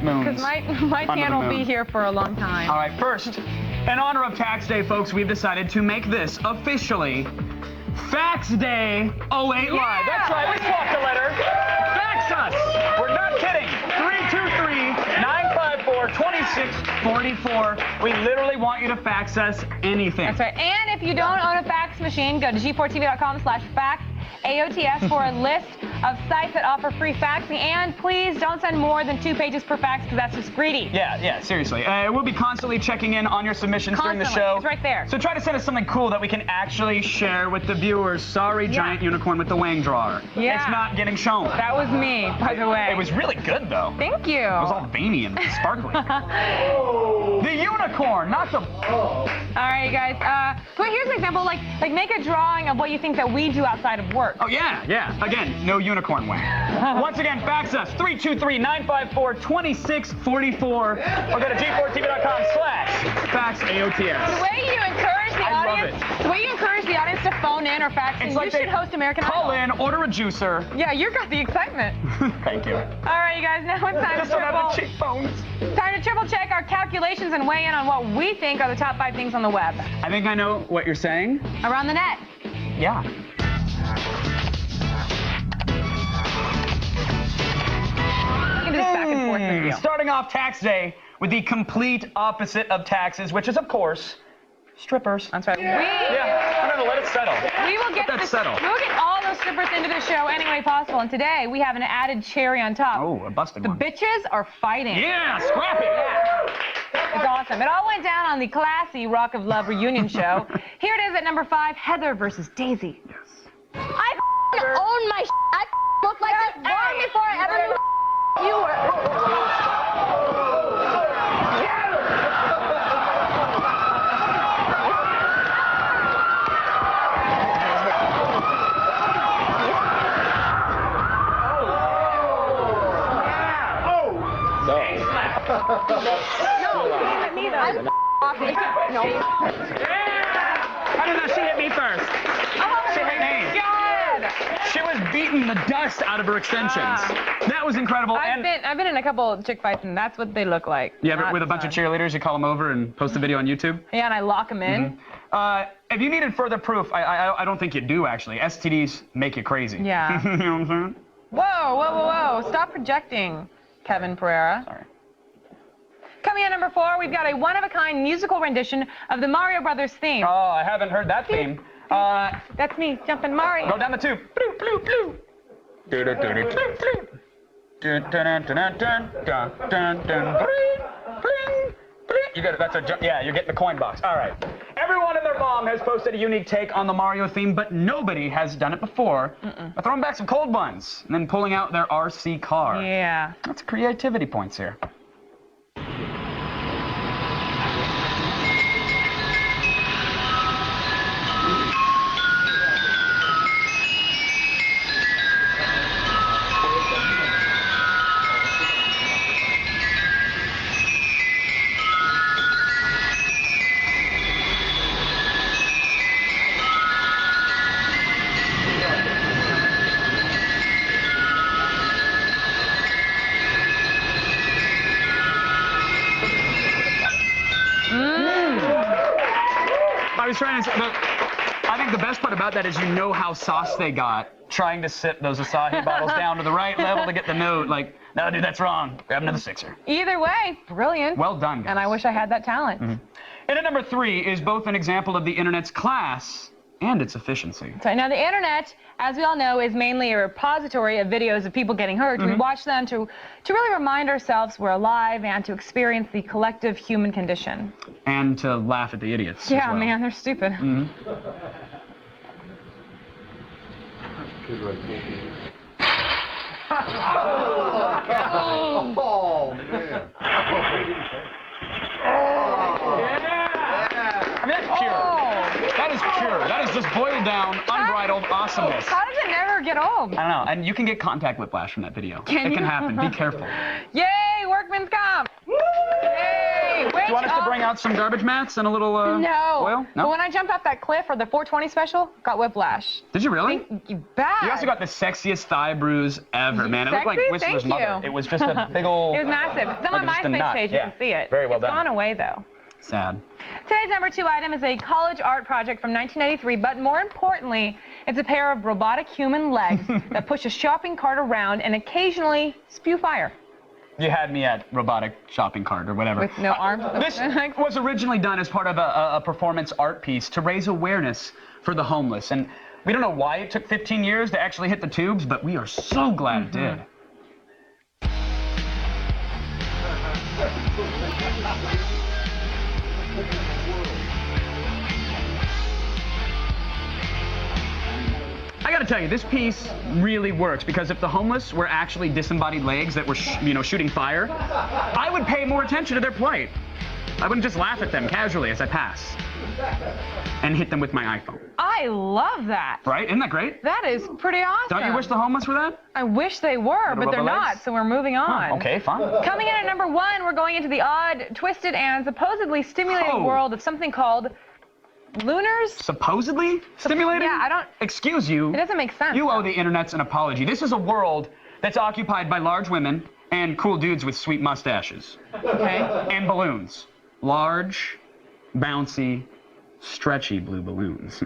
moons. Because my tan will be here for a long time. All right, first, in honor of Tax Day, folks, we've decided to make this officially Fax Day 08 Live. That's right, we swapped a letter. Fax us. We're not kidding. 323-954-2644. We literally want you to fax us anything. That's right. And if you don't own a fax machine, go to g4tv.com/fax AOTS for a list of sites that offer free faxing. And please don't send more than 2 pages per fax because that's just greedy. Yeah, seriously. We'll be constantly checking in on your submissions during the show. It's right there. So try to send us something cool that we can actually share with the viewers. Sorry, giant unicorn with the wang drawer. Yeah. It's not getting shown. That was me, by the way. It was really good, though. Thank you. It was all veiny and sparkly. The unicorn, not the... All right, you guys. So here's an example. Like make a drawing of what you think that we do outside of work. Oh, yeah. Again, no unicorn wang. Once again, fax us 323-954-2644 or go to g4tv.com/fax AOTS. The way you encourage the audience, to phone in or fax in, it's like you should host American Idol. Call in, order a juicer. Yeah, you got the excitement. Thank you. All right, you guys, now it's time to triple check our calculations and weigh in on what we think are the top 5 things on the web. I think I know what you're saying. Around the net. Yeah. Back and forth with you. Starting off Tax Day with the complete opposite of taxes, which is, of course, strippers. That's right. Yeah. I'm gonna let it settle. We will get all those strippers into the show any way possible, and today we have an added cherry on top. Oh, a busted one. The bitches are fighting. Yeah, scrappy. Yeah. It's awesome. It all went down on the classy Rock of Love reunion show. Here it is at number 5, Heather versus Daisy. Yes. I own my I looked like this long before I ever knew you were. No, she didn't hit me though. No. How did she hit me first? She hit me. God. She was beating the dust out of her extensions. That was incredible. I've been in a couple of chick fights, and that's what they look like. Yeah, with a bunch of cheerleaders, you call them over and post the video on YouTube? Yeah, and I lock them in. If you needed further proof, I don't think you do, actually. STDs make you crazy. Yeah. You know what I'm saying? Whoa. Stop projecting, Kevin Pereira. Sorry. Coming in at number 4, we've got a one-of-a-kind musical rendition of the Mario Brothers theme. Oh, I haven't heard that theme. That's me, jumping Mario. Go down the tube. Blue, blue, blue. You got it. That's yeah, you're getting the coin box. All right. Everyone and their mom has posted a unique take on the Mario theme, but nobody has done it before. By throwing back some cold buns and then pulling out their RC car. Yeah. That's creativity points here. I think the best part about that is you know how sauce they got trying to sit those Asahi bottles down to the right level to get the note. Like, no, dude, that's wrong. Grab another sixer. Either way, brilliant. Well done, guys. And I wish I had that talent. And at number 3 is both an example of the internet's class and its efficiency. So now the internet, as we all know, is mainly a repository of videos of people getting hurt. We watch them to really remind ourselves we're alive and to experience the collective human condition. And to laugh at the idiots. Yeah, as well. man, they're stupid. Oh, man. I mean, that's pure. That is pure. That is just boiled down, unbridled awesomeness. How does it never get old? I don't know. And you can get contact whiplash from that video. It can happen. Be careful. Yay, workman's comp. Yay. Do you want us to bring out some garbage mats and a little oil? No. No? But when I jumped off that cliff for the 420 special, got whiplash. Did you really? You bad. You also got the sexiest thigh bruise ever, man. It looked like Sexy? Whistler's Thank mother. you. It was just a big old... It was massive. It's on my just a MySpace knot. page. Yeah. You can see it. Very well It's done. gone away, though. Sad. Today's number 2 item is a college art project from 1983, but more importantly, it's a pair of robotic human legs that push a shopping cart around and occasionally spew fire. You had me at robotic shopping cart or whatever. With no arms. This was originally done as part of a performance art piece to raise awareness for the homeless. And we don't know why it took 15 years to actually hit the tubes, but we are so glad it did. I gotta tell you, this piece really works because if the homeless were actually disembodied legs that were, shooting fire, I would pay more attention to their plight. I wouldn't just laugh at them casually as I pass and hit them with my iPhone. I love that. Right? Isn't that great? That is pretty awesome. Don't you wish the homeless were that? I wish they were, but they're rubber not, legs? so we're moving on. Okay, fine. Coming in at number 1, we're going into the odd, twisted, and supposedly stimulating world of something called lunars? Supposedly stimulating? Yeah, I don't... Excuse you. It doesn't make sense. You owe the internets an apology. This is a world that's occupied by large women and cool dudes with sweet mustaches. Okay. And balloons. Large, bouncy, stretchy blue balloons.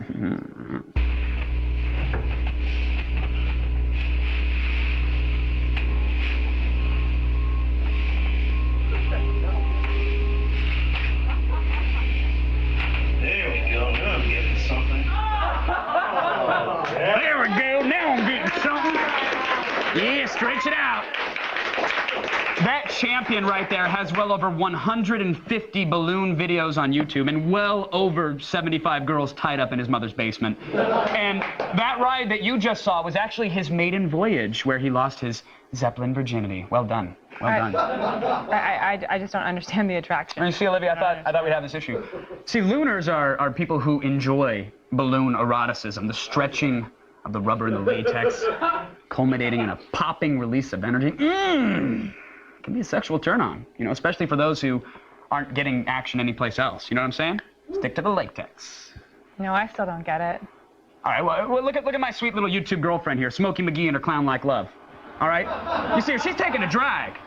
There we go. Now I'm getting something. There we go. Now I'm getting something. Yeah, stretch it out. That champion right there has well over 150 balloon videos on YouTube and well over 75 girls tied up in his mother's basement. And that ride that you just saw was actually his maiden voyage where he lost his Zeppelin virginity. Well done. Well done. I just don't understand the attraction. And you see, Olivia, I thought we'd have this issue. See, lunars are people who enjoy balloon eroticism, the stretching of the rubber and the latex, culminating in a popping release of energy. Can be a sexual turn-on, especially for those who aren't getting action anyplace else. You know what I'm saying? Stick to the latex. No, I still don't get it. All right, well, look at my sweet little YouTube girlfriend here, Smokey McGee and her Clown Like Love. All right? You see her, she's taking a drag.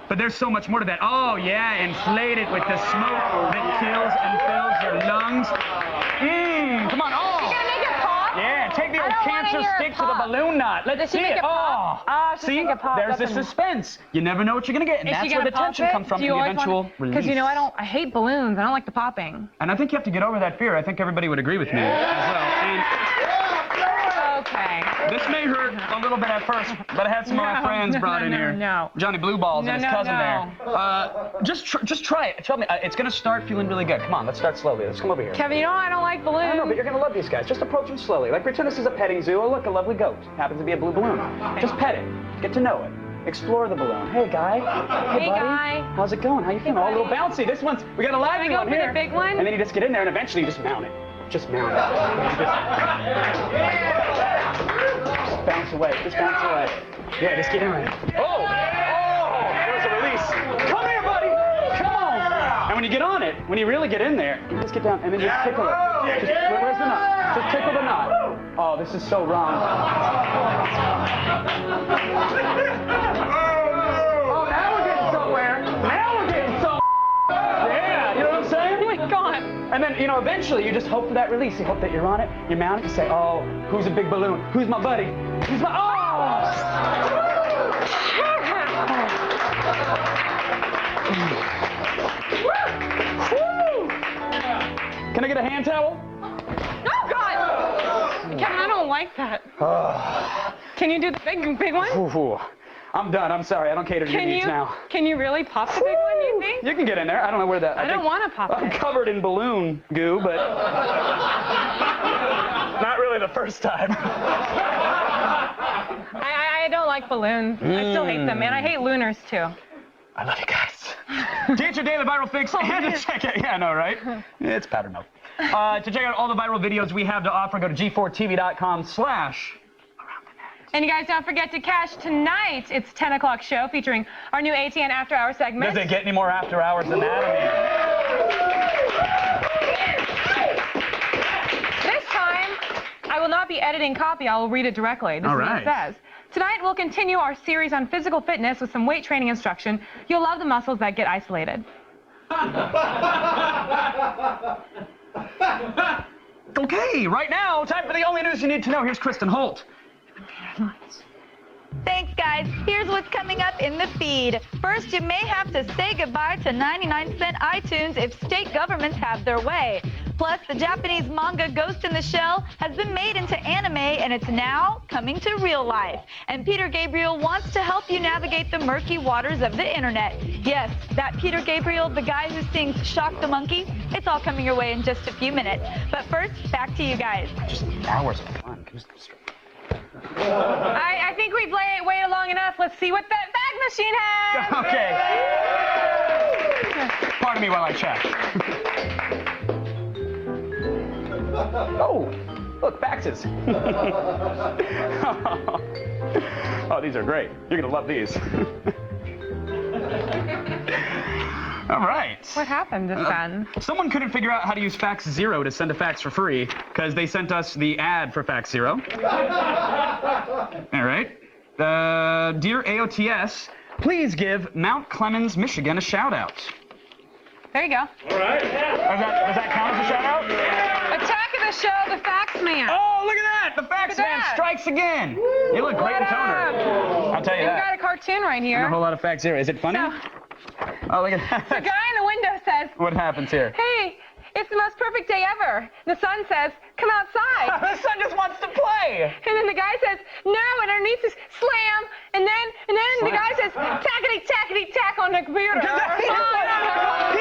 But there's so much more to that. Oh, yeah, inflate it with the smoke that kills and fills your lungs. Come on. Oh. You're gonna make it pop? Yeah, take the old I don't wanna cancer hear it stick to the pop. balloon knot. Let's Does she see make it. it pop? Oh, She'll see, make it pop. there's the Doesn't- suspense. You never know what you're gonna get, and Is that's she where gonna the pop tension it? comes from Do in you the always eventual release. Because I hate balloons. I don't like the popping. And I think you have to get over that fear. I think everybody would agree with me as well. And Okay. this may hurt a little bit at first, but I had some of my friends brought in here. No. Johnny Blue Balls and his cousin no. there. Just try it. Tell me, it's gonna start feeling really good. Come on, let's start slowly. Let's come over here. Kevin, I don't like balloons. I know, but you're gonna love these guys. Just approach them slowly. Like pretend this is a petting zoo. Oh, look, a lovely goat. Happens to be a blue balloon. Just pet it. Get to know it. Explore the balloon. Hey, guy. Hey, buddy. Guy. How's it going? How you feeling? Oh, a little bouncy. This one's, we got a lively Can I go one for the here. big one? And then you just get in there and eventually you just mount it. Just mount it. Just bounce away. Just bounce away. Yeah, just get in there. Oh! There's a release. Come here, buddy. Come on. And when you get on it, when you really get in there, you just get down and then just tickle it. Where's the knot? Just tickle the knot. Oh, this is so wrong. Oh, now we're getting somewhere. Now we're getting somewhere. Yeah, you know what I'm saying? Oh my God. And then, eventually you just hope for that release. You hope that you're on it, you mount it, you say, oh, who's a big balloon? Who's my buddy? Who's my, oh! Can I get a hand towel? Oh God. Kevin, I don't like that. Can you do the big one? Ooh, I'm done. I'm sorry. I don't cater to your needs now. Can you really pop the big one, you think? You can get in there. I don't know where that. I don't want to pop I'm it. covered in balloon goo, but not really the first time. I don't like balloons. I still hate them, man. I hate lunars too. I love you guys. To get your daily viral fix and to check out, yeah, I know, right? It's powder milk. To check out all the viral videos we have to offer, go to g4tv.com/. And you guys don't forget to catch tonight. It's 10 o'clock show featuring our new ATN After Hours segment. Does it get any more after hours than that? I mean, I will not be editing copy. I will read it directly. This is what it says. Tonight, we'll continue our series on physical fitness with some weight training instruction. You'll love the muscles that get isolated. Okay, right now, time for the only news you need to know. Here's Kristen Holt. Thanks, guys. Here's what's coming up in the feed. First, you may have to say goodbye to 99-cent iTunes if state governments have their way. Plus, the Japanese manga Ghost in the Shell has been made into anime, and it's now coming to real life. And Peter Gabriel wants to help you navigate the murky waters of the internet. Yes, that Peter Gabriel, the guy who sings Shock the Monkey, it's all coming your way in just a few minutes. But first, back to you guys. Just hours of fun. I think we've waited long enough. Let's see what that bag machine has. Okay. Pardon me while I check. Oh, look, faxes. Oh, these are great. You're going to love these. All right. What happened just then? Someone couldn't figure out how to use Fax Zero to send a fax for free because they sent us the ad for Fax Zero. All right. Dear AOTS, please give Mount Clemens, Michigan a shout out. There you go. All right. Does that count as a shout out? Attack of the show, the fax man. Oh, look at that. The fax man strikes again. You look great in toner. I'll tell you that. We've got a cartoon right here. And a whole lot of Fax Zero. Is it funny? No. Oh, look at that. The guy in the window says, What happens here? hey, it's the most perfect day ever. The sun says, come outside. The son just wants to play. And then the guy says, no, and underneath says, slam. And then the guy says, tackety, tackety, tack on the computer. He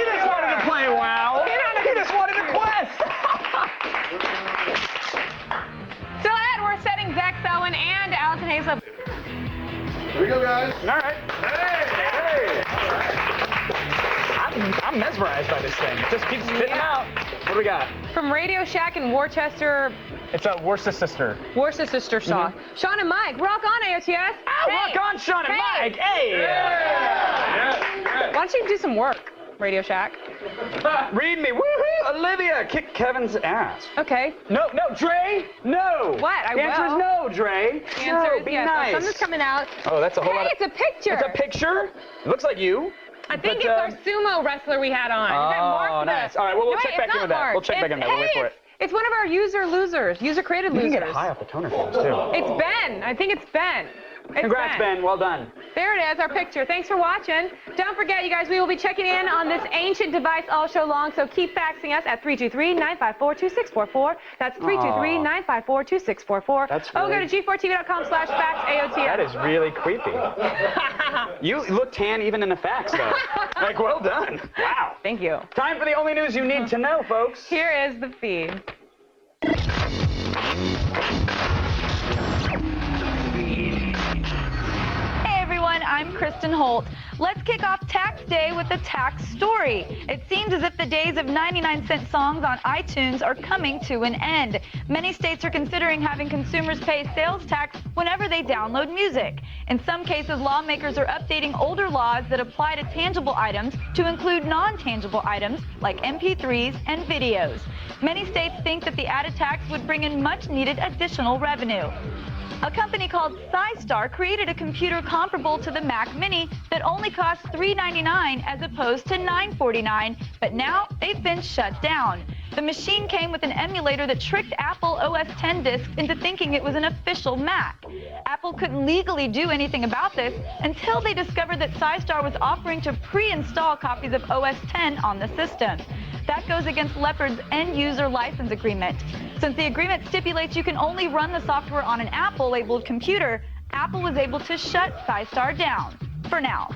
just wanted to play WoW. He just wanted to quest. Still ahead, we're setting Zach Selwyn and Allison Hayes up. Here we go, guys. All right. Hey. I'm mesmerized by this thing. It just keeps spitting out. What do we got? From Radio Shack in Worcester, It's a Worcestershire. Worcestershire, Sean. Sean and Mike, rock on, AOTS. Hey. Rock on, Sean and Mike. Hey. Why don't you do some work, Radio Shack? Read me. Woohoo. Olivia, kick Kevin's ass. Okay. No, Dre. No. What? The answer is no, Dre. The answer is be yes. nice. Something's coming out. Oh, that's a whole Hey, lot. it's a picture. It's a picture. It looks like you. I think it's our sumo wrestler we had on. Is that Mark? Oh, nice. All right, well, we'll check back in with that. We'll check back in with that. We'll wait for it. It's one of our user-created losers. You can get high off the toner films, too. It's Ben. I think it's Ben. Congrats, Ben. Well done. There it is, our picture. Thanks for watching. Don't forget, you guys, we will be checking in on this ancient device all show long, so keep faxing us at 323-954-2644. That's 323-954-2644. That's Go really... to g4tv.com/faxaots. That is really creepy. You look tan even in the fax, though. Like, well done. Wow. Thank you. Time for the only news you need to know, folks. Here is the feed. I'm Kristen Holt. Let's kick off Tax Day with a tax story. It seems as if the days of 99-cent songs on iTunes are coming to an end. Many states are considering having consumers pay sales tax whenever they download music. In some cases, lawmakers are updating older laws that apply to tangible items to include non-tangible items like MP3s and videos. Many states think that the added tax would bring in much-needed additional revenue. A company called SciStar created a computer comparable to the Mac Mini that only costs $399 as opposed to $949, but now they've been shut down. The machine came with an emulator that tricked Apple OS X disks into thinking it was an official Mac. Apple couldn't legally do anything about this until they discovered that SciStar was offering to pre-install copies of OS X on the system. That goes against Leopard's end-user license agreement. Since the agreement stipulates you can only run the software on an Apple-labeled computer, Apple was able to shut SciStar down, for now.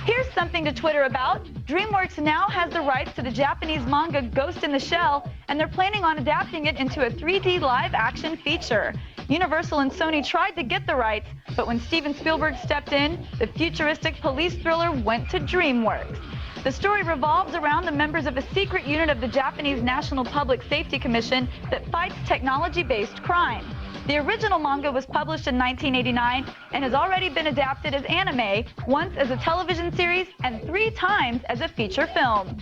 Here's something to Twitter about. DreamWorks now has the rights to the Japanese manga Ghost in the Shell, and they're planning on adapting it into a 3D live-action feature. Universal and Sony tried to get the rights, but when Steven Spielberg stepped in, the futuristic police thriller went to DreamWorks. The story revolves around the members of a secret unit of the Japanese National Public Safety Commission that fights technology-based crime. The original manga was published in 1989 and has already been adapted as anime, once as a television series and 3 times as a feature film.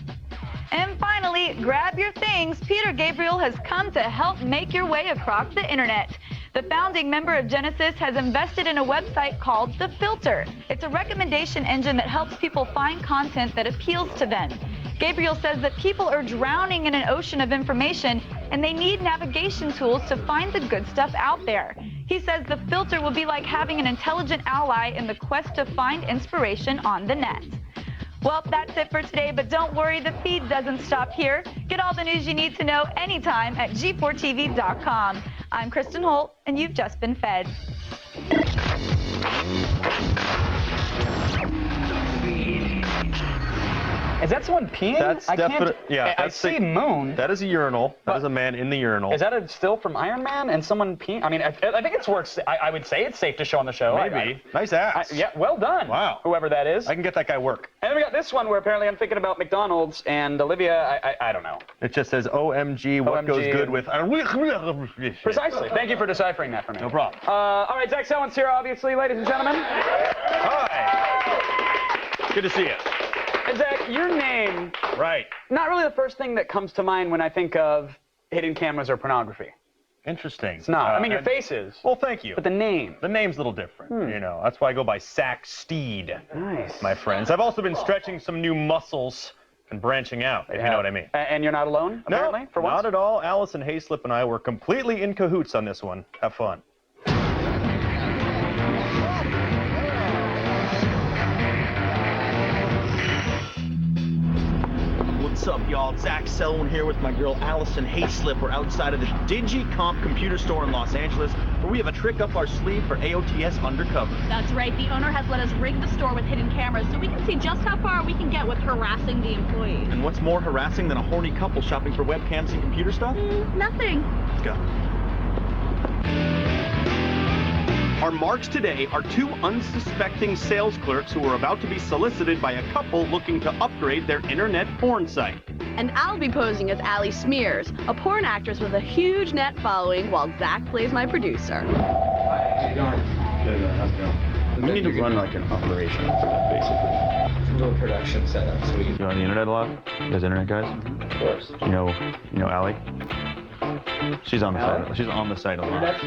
And finally, grab your things. Peter Gabriel has come to help make your way across the internet. The founding member of Genesis has invested in a website called The Filter. It's a recommendation engine that helps people find content that appeals to them. Gabriel says that people are drowning in an ocean of information and they need navigation tools to find the good stuff out there. He says The Filter will be like having an intelligent ally in the quest to find inspiration on the net. Well, that's it for today, but don't worry, the feed doesn't stop here. Get all the news you need to know anytime at G4TV.com. I'm Kristen Holt, and you've just been fed. Is that someone peeing? That's definitely, yeah. I see moon. That is a urinal. That is a man in the urinal. Is that a still from Iron Man and someone peeing? I mean, I think it's worth. I would say it's safe to show on the show. Maybe. Nice ass. Yeah, well done. Wow. Whoever that is. I can get that guy work. And then we got this one where apparently I'm thinking about McDonald's and Olivia. I don't know. It just says OMG. What goes good with? Precisely. Thank you for deciphering that for me. No problem. All right, Zach Sellens here, obviously, ladies and gentlemen. Hi. Good to see you. And Zach, your name. Right. Not really the first thing that comes to mind when I think of hidden cameras or pornography. Interesting. It's not. I mean, your face is. Well, thank you. But the name. The name's a little different. You know, that's why I go by Sack Steed. Nice. My friends. I've also been stretching some new muscles and branching out, if you know what I mean. And you're not alone, apparently, no, for once? not at all. Allison Hayslip and I were completely in cahoots on this one. Have fun. What's up, y'all? Zach Sellens here with my girl Allison Hayslip. We're outside of the DigiComp computer store in Los Angeles, where we have a trick up our sleeve for AOTS undercover. That's right. The owner has let us rig the store with hidden cameras so we can see just how far we can get with harassing the employees. And what's more harassing than a horny couple shopping for webcams and computer stuff? Nothing. Let's go. Our marks today are two unsuspecting sales clerks who are about to be solicited by a couple looking to upgrade their internet porn site. And I'll be posing as Allie Smears, a porn actress with a huge net following, while Zach plays my producer. We need to run like an operation, basically. A little production setup, so we can. You on the internet a lot? You guys internet guys? Of course. You know Allie? She's on the site. She's on the site a lot.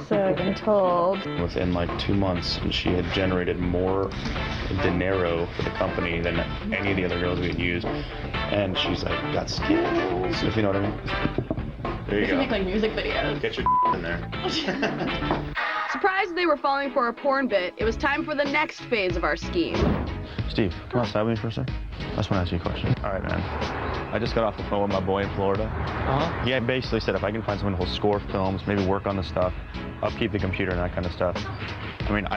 So I've been told. Within like 2 months, she had generated more dinero for the company than any of the other girls we had used. And she's like, got skills, if you know what I mean. There you go. Make like music videos. Get your in there. Surprised they were falling for a porn bit, it was time for the next phase of our scheme. Steve, come outside with me for a sec. I just want to ask you a question. All right, man. I just got off the phone with my boy in Florida. He basically said if I can find someone who'll score films, maybe work on the stuff, upkeep the computer and that kind of stuff. I mean,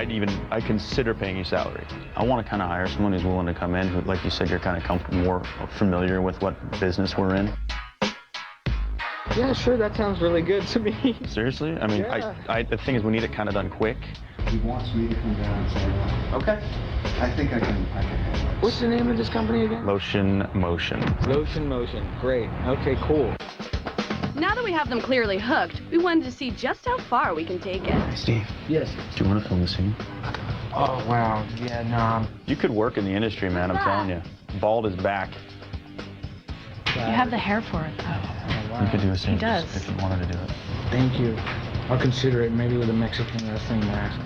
I'd consider paying you salary. I want to kind of hire someone who's willing to come in, who, like you said, you're kind of more familiar with what business we're in. Yeah, sure, that sounds really good to me. Seriously? I mean, Yeah. the thing is, we need it kind of done quick. He wants me to come down and say, Okay. I think I can handle it. What's the name of this company again? Lotion Motion. Lotion Motion. Great. Okay, cool. Now that we have them clearly hooked, we wanted to see just how far we can take it. Steve. Yes. Do you want to film the scene? Oh, wow. Yeah, no. You could work in the industry, man, I'm telling you. Bald is back. You have the hair for it, though. Oh, wow. You could do a scene He does. if you wanted to do it. Thank you. I'll consider it, maybe with a Mexican wrestling mask.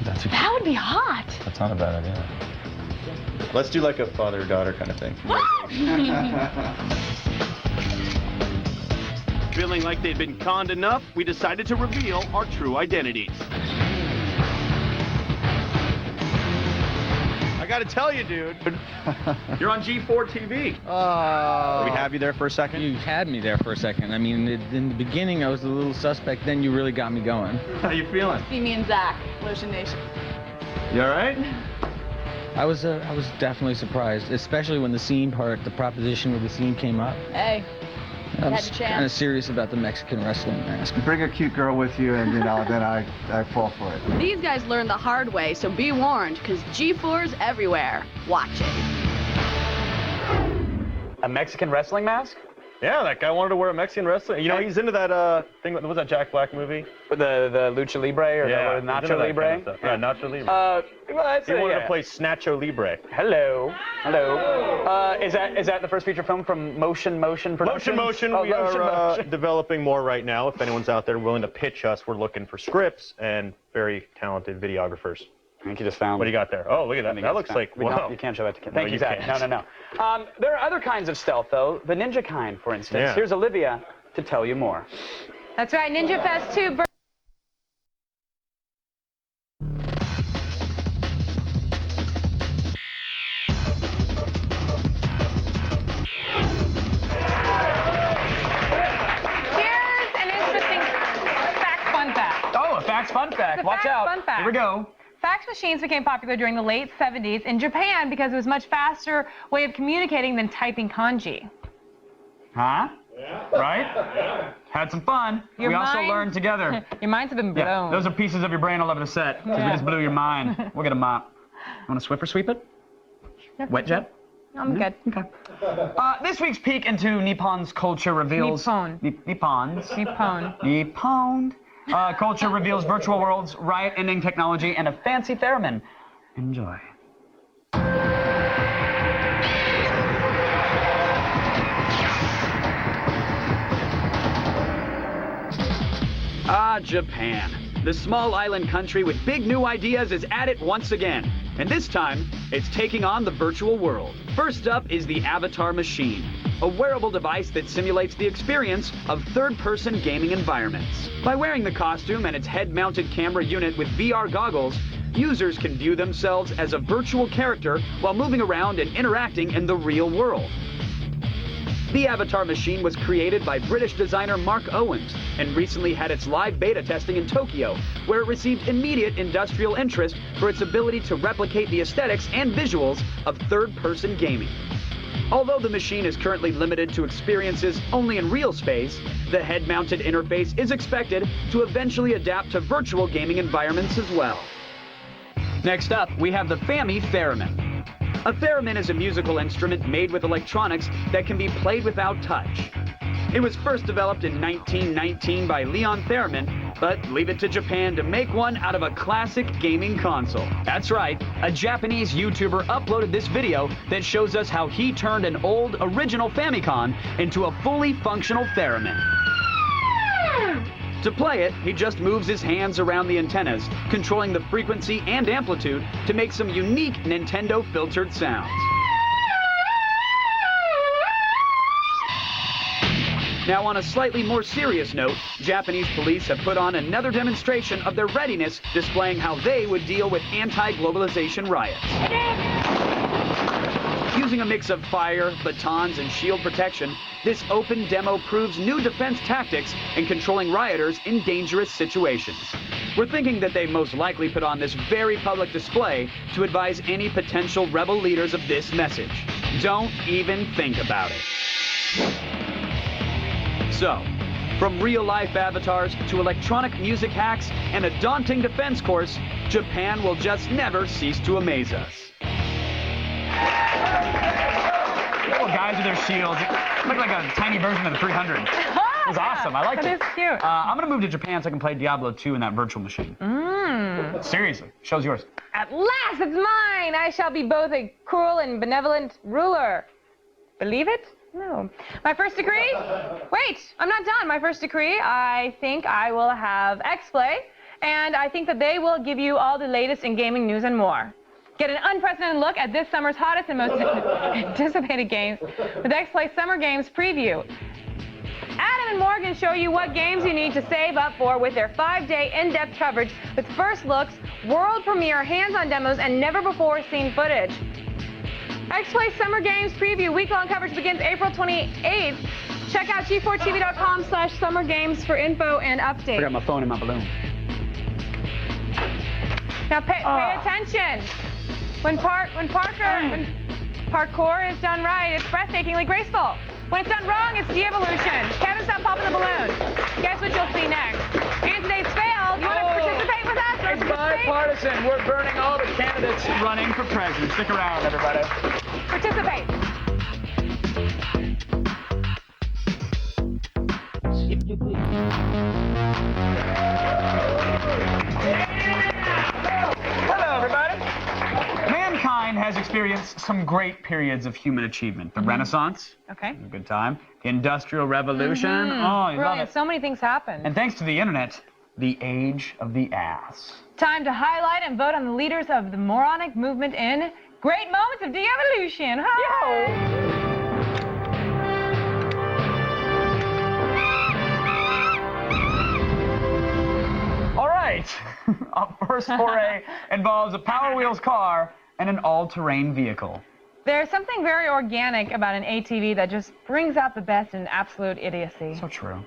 That would be hot. That's not a bad idea. Let's do like a father-daughter kind of thing. Feeling like they'd been conned enough, we decided to reveal our true identities. I gotta tell you, dude, you're on G4 TV. We have you there for a second? You had me there for a second. I mean, in the beginning, I was a little suspect. Then you really got me going. How you feeling? See me and Zach, Lotion Nation. You all right? I was definitely surprised, especially when the scene part, the proposition with the scene came up. Hey, I was had a chance. kind of serious about the Mexican wrestling mask. Bring a cute girl with you, and then I fall for it. these guys learned the hard way, so be warned, because G4's everywhere. Watch it. A Mexican wrestling mask? Yeah, that guy wanted to wear a Mexican wrestling. You know, he's into that thing. What was that Jack Black movie? The Lucha Libre or Yeah, the Nacho Libre? Kind of yeah, Nacho Libre. Well, he wanted to play Snacho Libre. Hello. Is that the first feature film from Motion Productions? Motion. Oh, We are Motion. developing more right now. If anyone's out there willing to pitch us, we're looking for scripts and very talented videographers. I think you just found. What do you got there? Oh, look at that. That looks like, wow. You can't show that to kids. No, Thank you, you Zach. can't. No. There are other kinds of stealth, though. The ninja kind, for instance. Yeah. Here's Olivia to tell you more. That's right, Ninja Fest 2. Here's an interesting fact, fun fact. Oh, a facts fun fact. It's a Watch fact, out. fun fact. Here we go. Fax machines became popular during the late 70s in Japan because it was a much faster way of communicating than typing kanji. Huh? Yeah. Right? Had some fun. Your we also mind- learned together. Your minds have been blown. Yeah, those are pieces of your brain all over the set. 'Cause we just blew your mind. We'll get a mop. Want to Swiffer sweep it? Wet jet? I'm good. Okay. This week's peek into Nippon's culture reveals... Nippon. Culture reveals virtual worlds, riot-ending technology, and a fancy theremin. Enjoy. Japan. The small island country with big new ideas is at it once again. And this time, it's taking on the virtual world. First up is the Avatar Machine, a wearable device that simulates the experience of third-person gaming environments. By wearing the costume and its head-mounted camera unit with VR goggles, users can view themselves as a virtual character while moving around and interacting in the real world. The Avatar Machine was created by British designer Mark Owens and recently had its live beta testing in Tokyo, where it received immediate industrial interest for its ability to replicate the aesthetics and visuals of third-person gaming. Although the machine is currently limited to experiences only in real space, the head-mounted interface is expected to eventually adapt to virtual gaming environments as well. Next up, we have the Fammy Theremin. A theremin is a musical instrument made with electronics that can be played without touch. It was first developed in 1919 by Leon Theremin, but leave it to Japan to make one out of a classic gaming console. That's right, a Japanese YouTuber uploaded this video that shows us how he turned an old original Famicom into a fully functional theremin. To play it, he just moves his hands around the antennas, controlling the frequency and amplitude to make some unique Nintendo filtered sounds. Now, on a slightly more serious note, Japanese police have put on another demonstration of their readiness, displaying how they would deal with anti-globalization riots. Using a mix of fire, batons, and shield protection, this open demo proves new defense tactics in controlling rioters in dangerous situations. We're thinking that they most likely put on this very public display to advise any potential rebel leaders of this message. Don't even think about it. So, from real-life avatars to electronic music hacks and a daunting defense course, Japan will just never cease to amaze us. Little guys with their shields. It looked like a tiny version of the 300. It was awesome. I liked it. That is cute. I'm going to move to Japan so I can play Diablo 2 in that virtual machine. Seriously. Show's yours. At last, it's mine! I shall be both a cruel and benevolent ruler. Believe it? No. My first decree? Wait, I'm not done. My first decree, I think I will have X-Play, and I think that they will give you all the latest in gaming news and more. Get an unprecedented look at this summer's hottest and most anticipated games with X-Play Summer Games Preview. Adam and Morgan show you what games you need to save up for with their 5-day in-depth coverage with first looks, world premiere, hands-on demos, and never-before-seen footage. X-Play Summer Games Preview week-long coverage begins April 28th. Check out g4tv.com/summergames for info and updates. I got my phone in my balloon. Now pay attention. When parkour is done right, it's breathtakingly graceful. When it's done wrong, it's de-evolution. Kevin, stop popping the balloon. Guess what you'll see next? And today's fail. You want to participate with us? It's bipartisan. We're burning all the candidates running for president. Stick around, everybody. Participate. experienced some great periods of human achievement. The Renaissance, Okay. a good time. The Industrial Revolution, oh, you love Brilliant. it. So many things happened. And thanks to the internet, the age of the ass. Time to highlight and vote on the leaders of the moronic movement in Great Moments of De-Evolution. Hi! All right, our first foray involves a Power Wheels car and an all-terrain vehicle. There's something very organic about an ATV that just brings out the best in absolute idiocy. So true.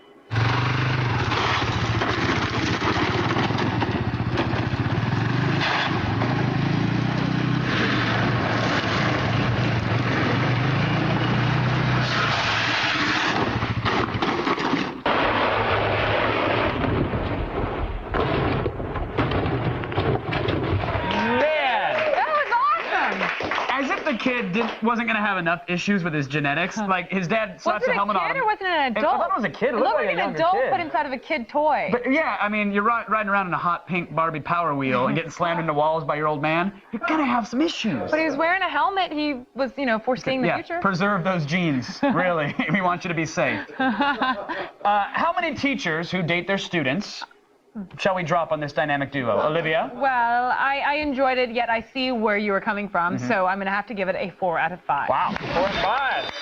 Wasn't gonna have enough issues with his genetics. Like his dad slaps a helmet on him. Was it a kid or was it an adult? I thought it was a kid. It looked like an adult put inside of a kid toy. But yeah, I mean, you're riding around in a hot pink Barbie Power Wheel and getting slammed into walls by your old man. You're gonna have some issues. But he was wearing a helmet. He was, you know, foreseeing the future. Preserve those genes. Really, we want you to be safe. How many teachers who date their students shall we drop on this dynamic duo? Olivia? Well, I enjoyed it, yet I see where you were coming from, so I'm going to have to give it a 4 out of 5. Wow, 4 out of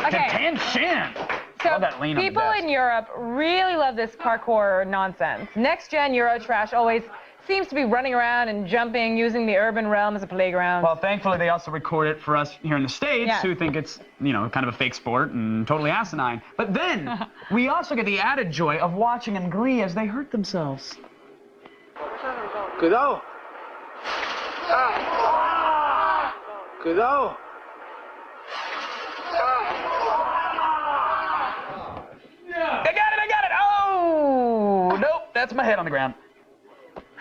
5. Okay. Attention! So people in Europe really love this parkour nonsense. Next-gen Eurotrash always seems to be running around and jumping, using the urban realm as a playground. Well, thankfully, they also record it for us here in the States, who think it's, you know, kind of a fake sport and totally asinine. But then, we also get the added joy of watching in glee as they hurt themselves. Cuidado. Cuidado. I got it! Oh! Nope, that's my head on the ground.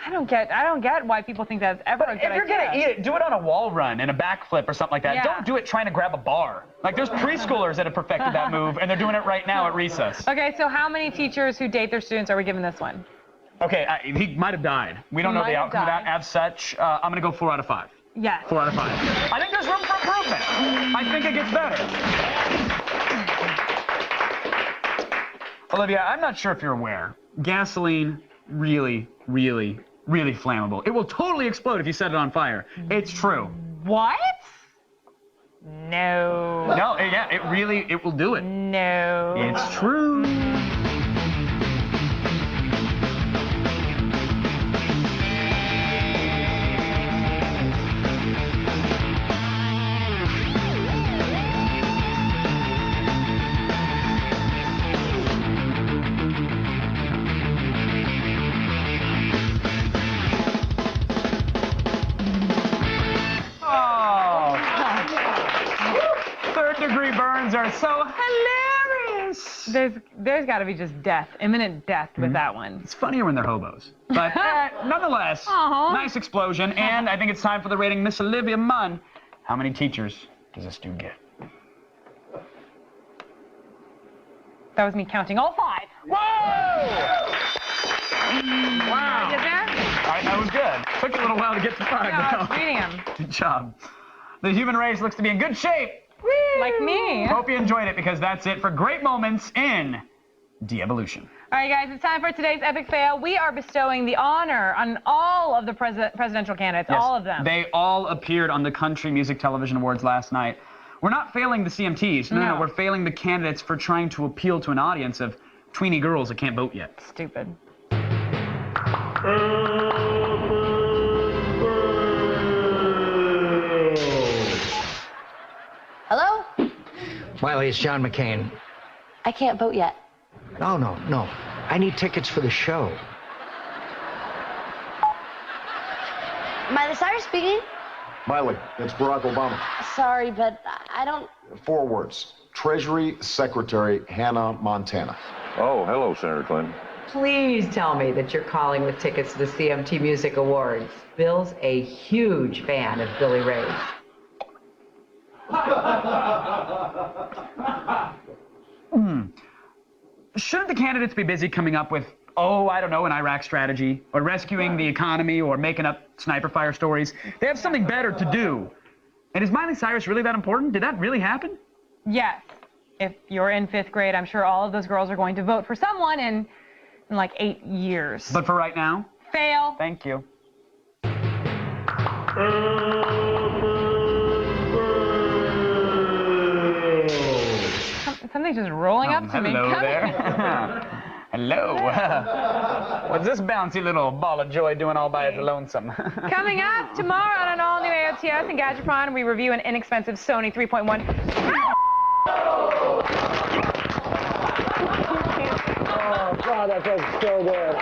I don't get why people think that's ever a good idea. If you're gonna eat it, do it on a wall run and a backflip or something like that. Yeah. Don't do it trying to grab a bar. Like, there's preschoolers that have perfected that move, and they're doing it right now at recess. Okay, so how many teachers who date their students are we giving this one? Okay, he might have died. We don't know the outcome of that as such. I'm gonna go 4 out of 5. Yes. 4 out of 5. I think there's room for improvement. I think it gets better. Olivia, I'm not sure if you're aware. Gasoline, really flammable. It will totally explode if you set it on fire. It's true. What? No. No, yeah, it will do it. No. It's true. Third-degree burns are so hilarious. There's got to be just death, imminent death with that one. It's funnier when they're hobos. But nonetheless, nice explosion. And I think it's time for the rating. Miss Olivia Munn, how many teachers does this dude get? That was me counting all 5. Whoa! Wow. Did there? All right, that was good. Took a little while to get to 5. Yeah, I was reading them. Good job. The human race looks to be in good shape. Like me. Hope you enjoyed it, because that's it for great moments in de-evolution. All right, guys, it's time for today's epic fail. We are bestowing the honor on all of the presidential candidates, Yes, all of them. They all appeared on the Country Music Television Awards last night. We're not failing the CMTs. No, we're failing the candidates for trying to appeal to an audience of tweeny girls that can't vote yet. Stupid. Hello? Miley, it's John McCain. I can't vote yet. No. I need tickets for the show. Miley Cyrus speaking. Miley, it's Barack Obama. Sorry, but I don't... 4 words. Treasury Secretary Hannah Montana. Oh, hello, Senator Clinton. Please tell me that you're calling with tickets to the CMT Music Awards. Bill's a huge fan of Billy Ray's. Shouldn't the candidates be busy coming up with, I don't know, an Iraq strategy, or rescuing the economy, or making up sniper fire stories. They have something better to do. And is Miley Cyrus really that important? Did that really happen? Yes. If you're in 5th grade, I'm sure all of those girls are going to vote for someone in like 8 years. But for right now? Fail. Thank you. Something's just rolling up to me. Hello there. Hello. What's this bouncy little ball of joy doing all by its lonesome? Coming up tomorrow on an all-new AOTS and Gadgetron, we review an inexpensive Sony 3.1. Oh, God, that feels so good.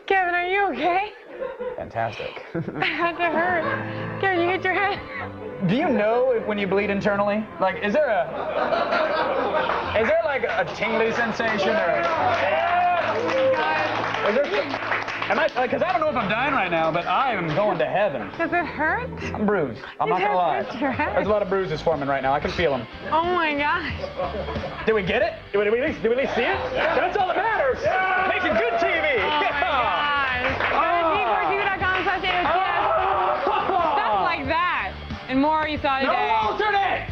Kevin, are you okay? Fantastic. That hurt. Kevin, you hit your head. Do you know if when you bleed internally? Like, is there like a tingly sensation or? Is there? Am I? Because I don't know if I'm dying right now, but I am going to heaven. Does it hurt? I'm bruised. I'm not gonna lie. There's a lot of bruises forming right now. I can feel them. Oh my gosh. Did we get it? Did we at least see it? That's all that matters. Making good TV. Oh my gosh. Stuff like that and more you saw today. No alternate.